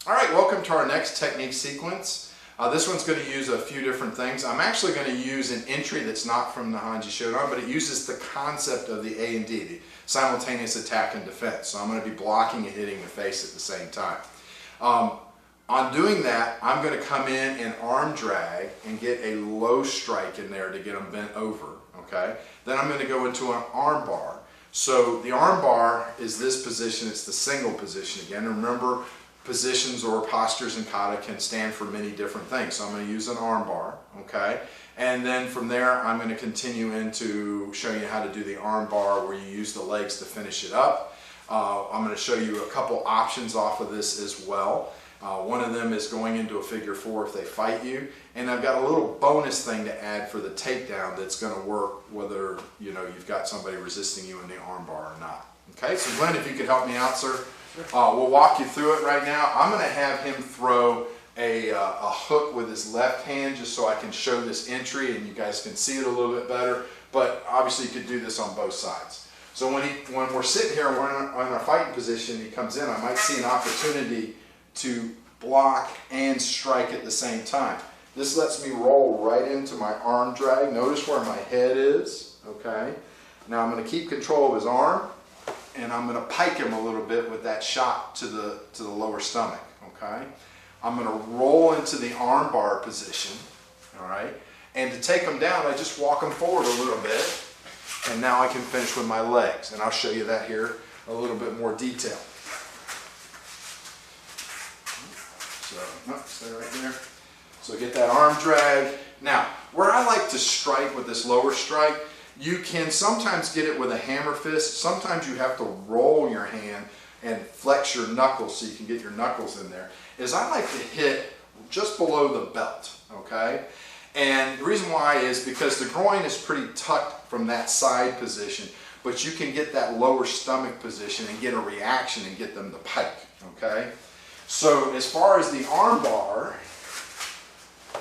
All right, welcome to our next technique sequence. This one's going to use a few different things. I'm actually going to use an entry that's not from Naihanchi Kata, but it uses the concept of the A and D, the simultaneous attack and defense. So I'm going to be blocking and hitting the face at the same time. On doing that, I'm going to come in and arm drag and get a low strike in there to get them bent over. Okay. Then I'm going to go into an arm bar. So the arm bar is this position. It's the single position again. Remember, positions or postures in kata can stand for many different things. So I'm going to use an arm bar, okay? And then from there, I'm going to continue into showing you how to do the arm bar where you use the legs to finish it up. I'm going to show you a couple options off of this as well. One of them is going into a figure four if they fight you. And I've got a little bonus thing to add for the takedown that's going to work whether you've got somebody resisting you in the arm bar or not. Okay, so Glenn, if you could help me out, sir. We'll walk you through it right now. I'm going to have him throw a hook with his left hand just so I can show this entry and you guys can see it a little bit better. But obviously you could do this on both sides. So when we're sitting here and we're in our fighting position, he comes in, I might see an opportunity to block and strike at the same time. This lets me roll right into my arm drag. Notice where my head is. Okay. Now I'm going to keep control of his arm. And I'm going to pike him a little bit with that shot to the lower stomach, okay? I'm going to roll into the arm bar position, all right? And to take him down, I just walk him forward a little bit, and now I can finish with my legs. And I'll show you that here a little bit more detail. So, stay right there. So get that arm drag. Now, where I like to strike with this lower strike, you can sometimes get it with a hammer fist. Sometimes you have to roll your hand and flex your knuckles so you can get your knuckles in there. I like to hit just below the belt, okay? And the reason why is because the groin is pretty tucked from that side position, but you can get that lower stomach position and get a reaction and get them to pike, okay? So as far as the arm bar,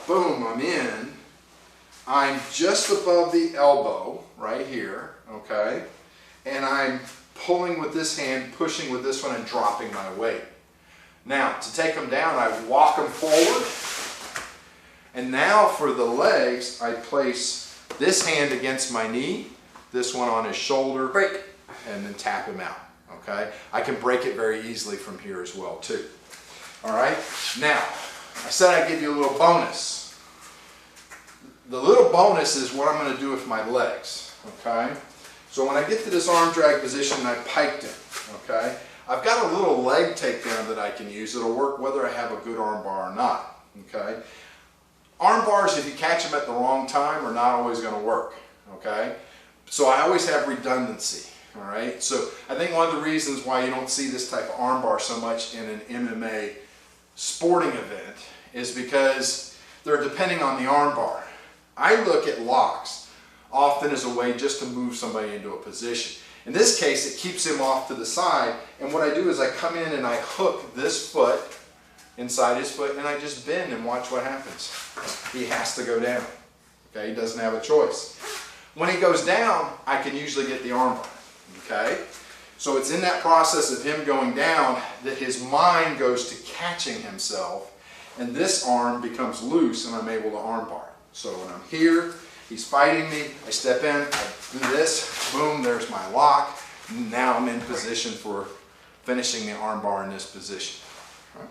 boom, I'm in. I'm just above the elbow right here, okay? And I'm pulling with this hand, pushing with this one, and dropping my weight. Now, to take them down, I walk them forward. And now for the legs, I place this hand against my knee, this one on his shoulder, break, and then tap him out, okay? I can break it very easily from here as well, too. All right? Now, I said I'd give you a little bonus. The little bonus is what I'm going to do with my legs, okay? So when I get to this arm drag position, I piked him, okay? I've got a little leg takedown that I can use. It'll work whether I have a good arm bar or not, okay? Arm bars, if you catch them at the wrong time, are not always going to work, okay? So I always have redundancy, all right? So I think one of the reasons why you don't see this type of arm bar so much in an MMA sporting event is because they're depending on the arm bar. I look at locks often as a way just to move somebody into a position. In this case, it keeps him off to the side, and what I do is I come in and I hook this foot inside his foot, and I just bend and watch what happens. He has to go down. Okay, he doesn't have a choice. When he goes down, I can usually get the arm bar. Okay, so it's in that process of him going down that his mind goes to catching himself, and this arm becomes loose, and I'm able to arm bar. So when I'm here, he's fighting me, I step in, I do this, boom, there's my lock. Now I'm in position for finishing the arm bar in this position. Right.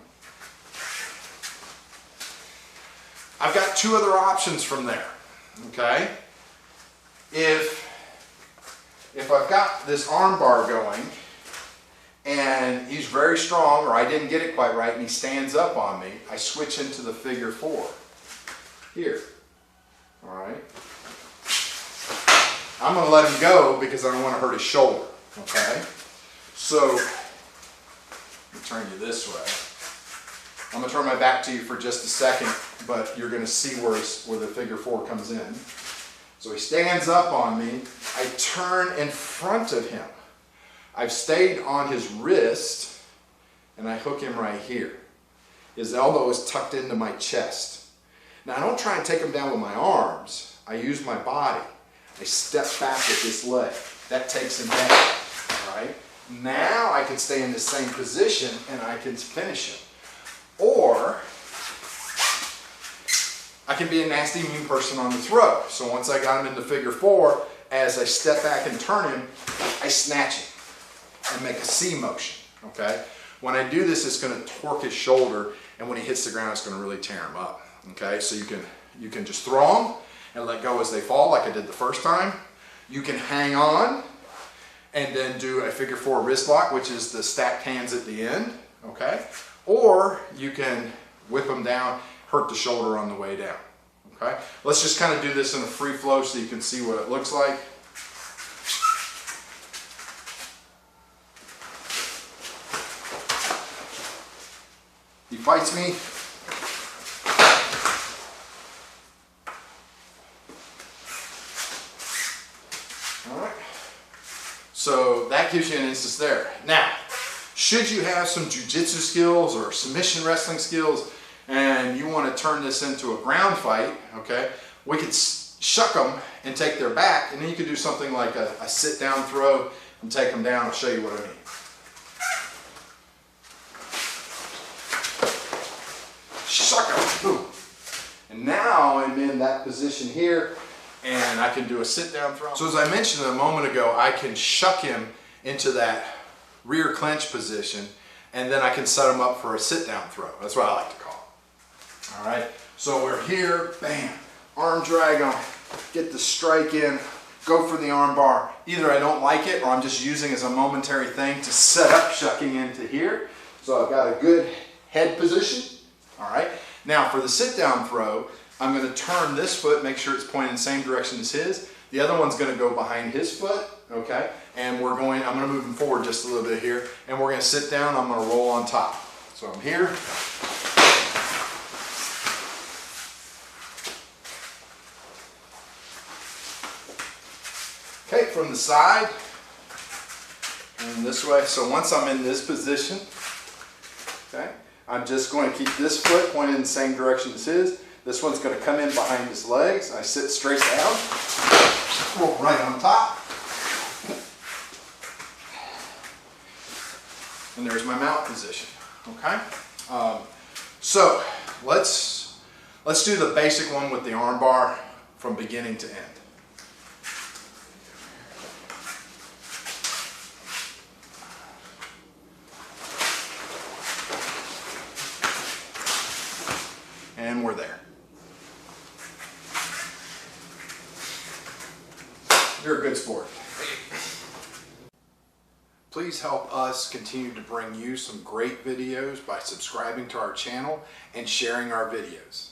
I've got two other options from there, okay? If I've got this arm bar going and he's very strong, or I didn't get it quite right and he stands up on me, I switch into the figure four here. All right. I'm going to let him go because I don't want to hurt his shoulder. Okay. So let me turn you this way. I'm going to turn my back to you for just a second, but you're going to see where the figure four comes in. So he stands up on me. I turn in front of him. I've stayed on his wrist, and I hook him right here. His elbow is tucked into my chest. Now I don't try and take him down with my arms. I use my body. I step back with this leg. That takes him down. All right. Now I can stay in the same position and I can finish him. Or I can be a nasty, mean person on the throw. So once I got him into figure 4, as I step back and turn him, I snatch him and make a C motion, okay? When I do this, it's gonna torque his shoulder, and when he hits the ground, it's gonna really tear him up, okay? So you can just throw them and let go as they fall, like I did the first time. You can hang on and then do a figure 4 wrist lock, which is the stacked hands at the end, okay? Or you can whip them down, hurt the shoulder on the way down, okay? Let's just kind of do this in a free flow so you can see what it looks like. He fights me. All right. So that gives you an instance there. Now, should you have some jiu-jitsu skills or submission wrestling skills and you want to turn this into a ground fight, okay, we could shuck them and take their back, and then you could do something like a sit-down throw and take them down. I'll show you what I mean. Shuck them, boom. And now I'm in that position here, and I can do a sit-down throw. So as I mentioned a moment ago, I can shuck him into that rear clench position, and then I can set him up for a sit-down throw. That's what I like to call it. All right, so we're here, bam, arm drag on, get the strike in, go for the arm bar. Either I don't like it, or I'm just using as a momentary thing to set up shucking into here. So I've got a good head position. All right, now for the sit-down throw, I'm going to turn this foot, make sure it's pointing in the same direction as his. The other one's going to go behind his foot, okay? And I'm going to move him forward just a little bit here, and we're going to sit down, I'm going to roll on top. So I'm here. Okay, from the side, and this way. So once I'm in this position, okay, I'm just going to keep this foot pointed in the same direction as his. This one's going to come in behind his legs. I sit straight down, roll right on top. And there's my mount position, okay? So let's do the basic one with the arm bar from beginning to end. And we're there. You're a good sport. Please help us continue to bring you some great videos by subscribing to our channel and sharing our videos.